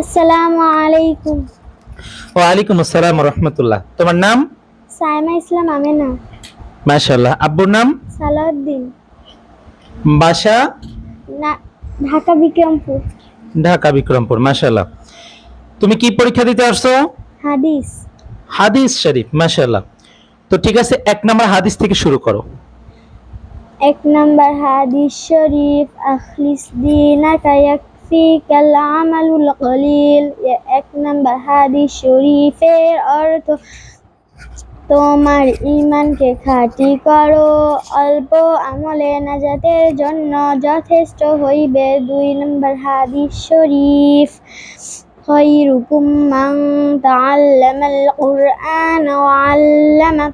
আসসালামু আলাইকুম। ওয়ালাইকুম আসসালাম রহমতুল্লাহ। তোমার নাম? সাইমা ইসলাম আমেনা। মাশাআল্লাহ। আব্বুর নাম? সালাউদ্দিন। বাসা? না, ঢাকা বিক্রমপুর। ঢাকা বিক্রমপুর। মাশাআল্লাহ। তুমি কি পরীক্ষা দিতে আসছো? হাদিস। হাদিস শরীফ। মাশাআল্লাহ। তো ঠিক আছে, 1 নম্বর হাদিস থেকে শুরু করো। 1 নম্বর হাদিস শরীফ, আখলিস দীনাকা ইয়াকফিকাল আমালুল কলিল। 1 নম্বর হাদিস শরীফের অর্থ, তোমার ঈমানকে খাঁটি করো, অল্প আমলে নাজাতের জন্য যথেষ্ট হইবে। 2 নম্বর হাদিস শরীফ, খায়রুকুম মান তাআল্লামাল কুরআন ওয়া আল্লামা।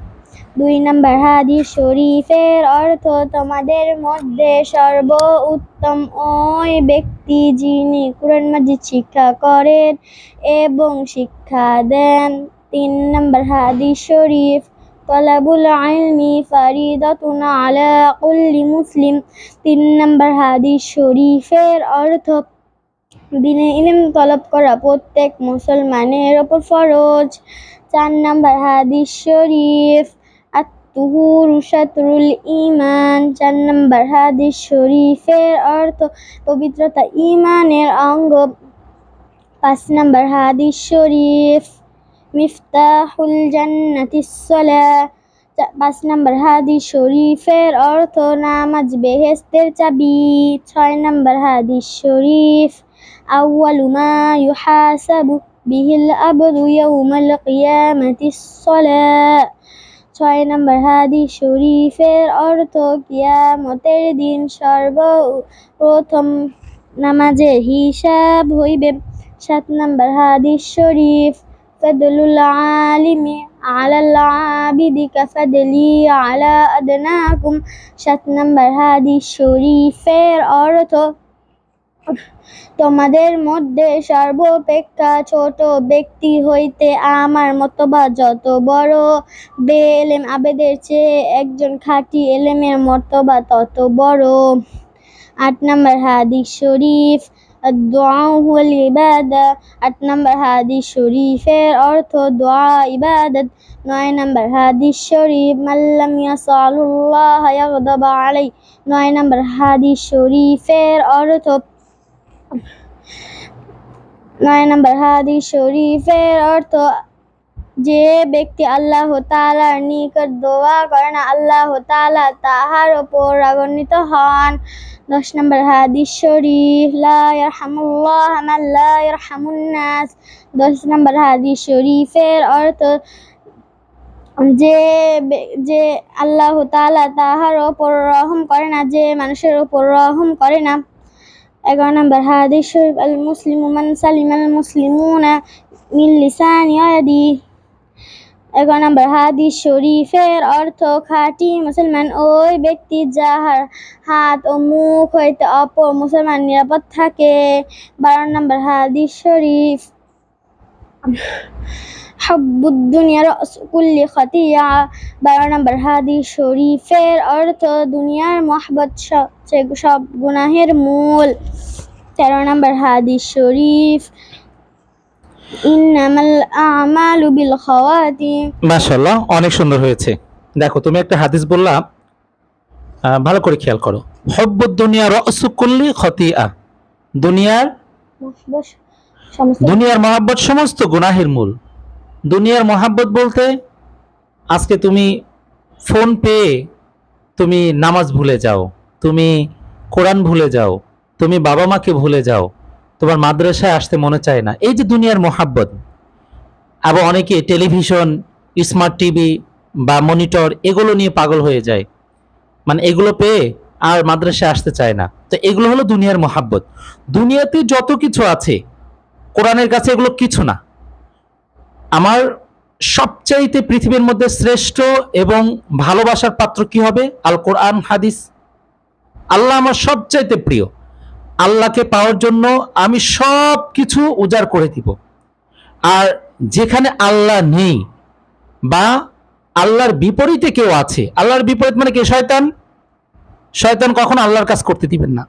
2 নম্বর হাদিস শরীফের অর্থ, তোমাদের মধ্যে সর্বোত্তম ওই ব্যক্তি যিনি কুরআন মাজিদ শিক্ষা করেন এবং শিক্ষা দেন। 3 নম্বর হাদিস শরীফ, তলাবুল ইলমি ফারিদাতুন আলা কুল্লি মুসলিম। 3 নম্বর হাদিস শরীফের অর্থ, দ্বীনে ইলম তলব করা প্রত্যেক মুসলমানের ওপর ফরজ। 4 নম্বর হাদিস শরীফ, আত-তুহুরু শাতরুল ঈমান। 4 নম্বর হাদিস শরীফের অর্থ, পবিত্রতা ঈমানের অঙ্গ। 5 নম্বর হাদিস শরীফ, মিফতাহুল জান্নাতিস সালাহ। 5 নম্বর হাদিস শরীফের অর্থ, নামাজ বেহেশতের চাবি। 6 নম্বর হাদিস শরীফ, আউয়ালু মা ইউহাসাবু বিহিল আবদু ইয়াউমাল কিয়ামাতিস সালাহ। 6 নম্বর হাদিস শরীফের অর্থ, কিয়ামতের দিন সর্বপ্রথম নামাজের হিসাব হইবে। 7 নম্বর হাদিস শরীফ, ফাদলুল আলিমি আলাল আবিদি কাফাদলি আলা আদনাকুম। 7 নম্বর হাদিস শরীফের অর্থ, তোমাদের মধ্যে সর্বাপেক্ষা ছোট ব্যক্তি হইতে আমার মতবাদ যত বড়, বেএলেম আবেদের চেয়ে একজন খাঁটি এলেমের মতবাদ তত বড়। 8 নম্বর হাদিস শরীফ, আদ-দুআ হুয়াল ইবাদা। 8 নম্বর হাদিস শরীফের অর্থ, দোয়া ইবাদত। 9 নম্বর হাদিস শরীফ, মাল্লাম ইয়াসআলুল্লাহ ইয়াগদাব আলাইহি। 9 নম্বর হাদিস শরীফের অর্থ, 9 নম্বর হাদিস শরীফের অর্থ, যে ব্যক্তি আল্লাহ তাআলার নিকট দোয়া করে না, আল্লাহ তাআলা তাহার উপর রাগান্বিত হন। 10 নম্বর হাদিস শরীফ, লা ইয়ারহামুল্লাহু মান লা ইয়ারহামুন নাস। 10 নম্বর হাদিস শরীফের অর্থ, যে আল্লাহ তাআলা তাহার উপর রহম করে না, যে মানুষের উপর রহম করে না। 11 নম্বর হাদিস শরীফ, আল মুসলিমু মান সালিমাল মুসলিমুনা মিন লিসানি ওয়া ইয়াদিহি। 11 নম্বর হাদিস শরীফের অর্থ, খাঁটি মুসলমান ওই ব্যক্তি যাহার হাত ও মুখ হইতে অপর মুসলমান নিরাপদ থাকে। 12 নম্বর হাদিস শরীফ, হুব্বুদ দুনিয়া রাসু কুল্লি খাতিয়া। 12 নম্বর হাদিস শরীফের অর্থ, দুনিয়ার মহব্বত সব গুনাহের মূল। 13 নম্বর হাদিস শরীফ, ইন্নামাল আমালু বিল খাওয়াতিম। মাশাআল্লাহ, অনেক সুন্দর হয়েছে। দেখো, তুমি একটা হাদিস বললা, ভালো করে খেয়াল করো। হুব্বুদ দুনিয়া রাসু কুল্লি খাতিয়া। দুনিয়ার দুনিয়ার মহাব্বত সমস্ত গুনাহের মূল। দুনিয়ার মহাব্বত বলতে, আজকে তুমি ফোন পেয়ে তুমি নামাজ ভুলে যাও, তুমি কোরআন ভুলে যাও, তুমি বাবা মাকে ভুলে যাও, তোমার মাদ্রাসায় আসতে মনে চায় না, এই যে দুনিয়ার মহাব্বত। আবার অনেকে টেলিভিশন, স্মার্ট টিভি বা মনিটর এগুলো নিয়ে পাগল হয়ে যায়, মানে এগুলো পেয়ে আর মাদ্রাসায় আসতে চায় না। তো এগুলো হলো দুনিয়ার মহাব্বত। দুনিয়াতে যত কিছু আছে কোরআনের কাছে এগুলো কিছু না। আমার সবচাইতে পৃথিবীর মধ্যে শ্রেষ্ঠ এবং ভালোবাসার পাত্র কি হবে? আল কোরআন, হাদিস। আল্লাহ আমার সবচাইতে প্রিয়। আল্লাহকে পাওয়ার জন্য আমি সব কিছু উজাড় করে দিব। আর যেখানে আল্লাহ নেই বা আল্লাহর বিপরীতে কেউ আছে, আল্লাহর বিপরীত মানে কে? শয়তান। শয়তান কখনো আল্লাহর কাজ করতে দিবেন না।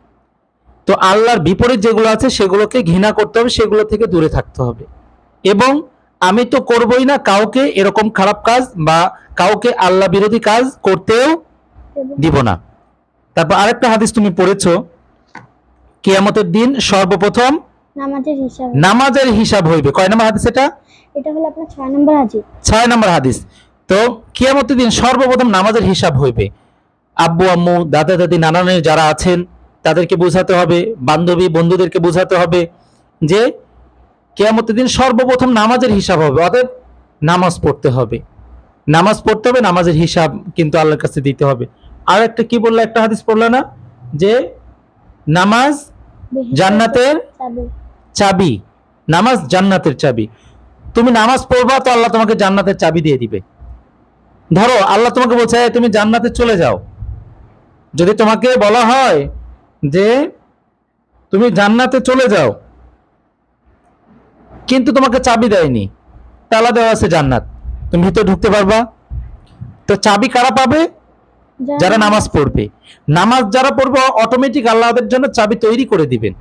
তো আল্লাহর বিপরীত যেগুলো আছে সেগুলোকে ঘৃণা করতে হবে, সেগুলো থেকে দূরে থাকতে হবে। এবং আমি তো করবই না কাউকে এরকম খারাপ কাজ বা কাউকে আল্লাহ বিরোধী কাজ করতেও দিব না। তারপর আরেকটা হাদিস তুমি পড়েছো, কিয়ামতের দিন সর্বপ্রথম নামাজের হিসাব। নামাজের হিসাব হইবে। কয় নম্বর হাদিস এটা? এটা হলো আপনার 6 নম্বর হাদিস। 6 নম্বর হাদিস। তো কিয়ামতের দিন সর্বপ্রথম নামাজের হিসাব হইবে। আব্বু আম্মু দাদা দাদি নানা নানি যারা আছেন তাদেরকে বোঝাতে হবে, বান্ধবী বন্ধুদেরকে বোঝাতে হবে যে কিয়ামতের দিন সর্বপ্রথম নামাজের হিসাব হবে। অতএব নামাজ পড়তে হবে, নামাজ পড়তে হবে, নামাজের হিসাব কিন্তু আল্লাহর কাছে দিতে হবে। আর একটা কি বললো, একটা হাদিস পড়লো না যে নামাজ জান্নাতের চাবি। চাবি, নামাজ জান্নাতের চাবি। তুমি নামাজ পড়বা তো আল্লাহ তোমাকে জান্নাতের চাবি দিয়ে দিবে। ধরো আল্লাহ তোমাকে বলছে "এই, তুমি জান্নাতে চলে যাও", যদি তোমাকে বলা হয় যে তুমি জান্নাতে চলে যাও কিন্তু তোমাকে চাবি দেয়নি, তালা দেওয়া আছে জান্নাত, তুমি ভিতরে ঢুকতে পারবা? তো চাবি কারা পাবে? যারা নামাজ পড়বে। নামাজ যারা পড়বে অটোমেটিক আল্লাহ ওদের জন্য চাবি তৈরি করে দিবেন।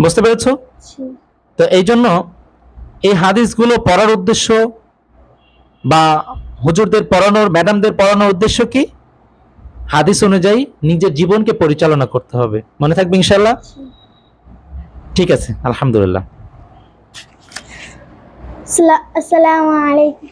বুঝতে পেরেছো? তো এই জন্য এই হাদিসগুলো পড়ার উদ্দেশ্য বা হুজুরদের পড়ানোর, ম্যাডামদের পড়ানোর উদ্দেশ্য কি? হাদিস অনুযায়ী নিজের জীবনকে পরিচালনা করতে হবে। মনে থাকবে ইনশাআল্লাহ? ঠিক আছে, আলহামদুলিল্লাহ। আসসালামু আলাইকুম।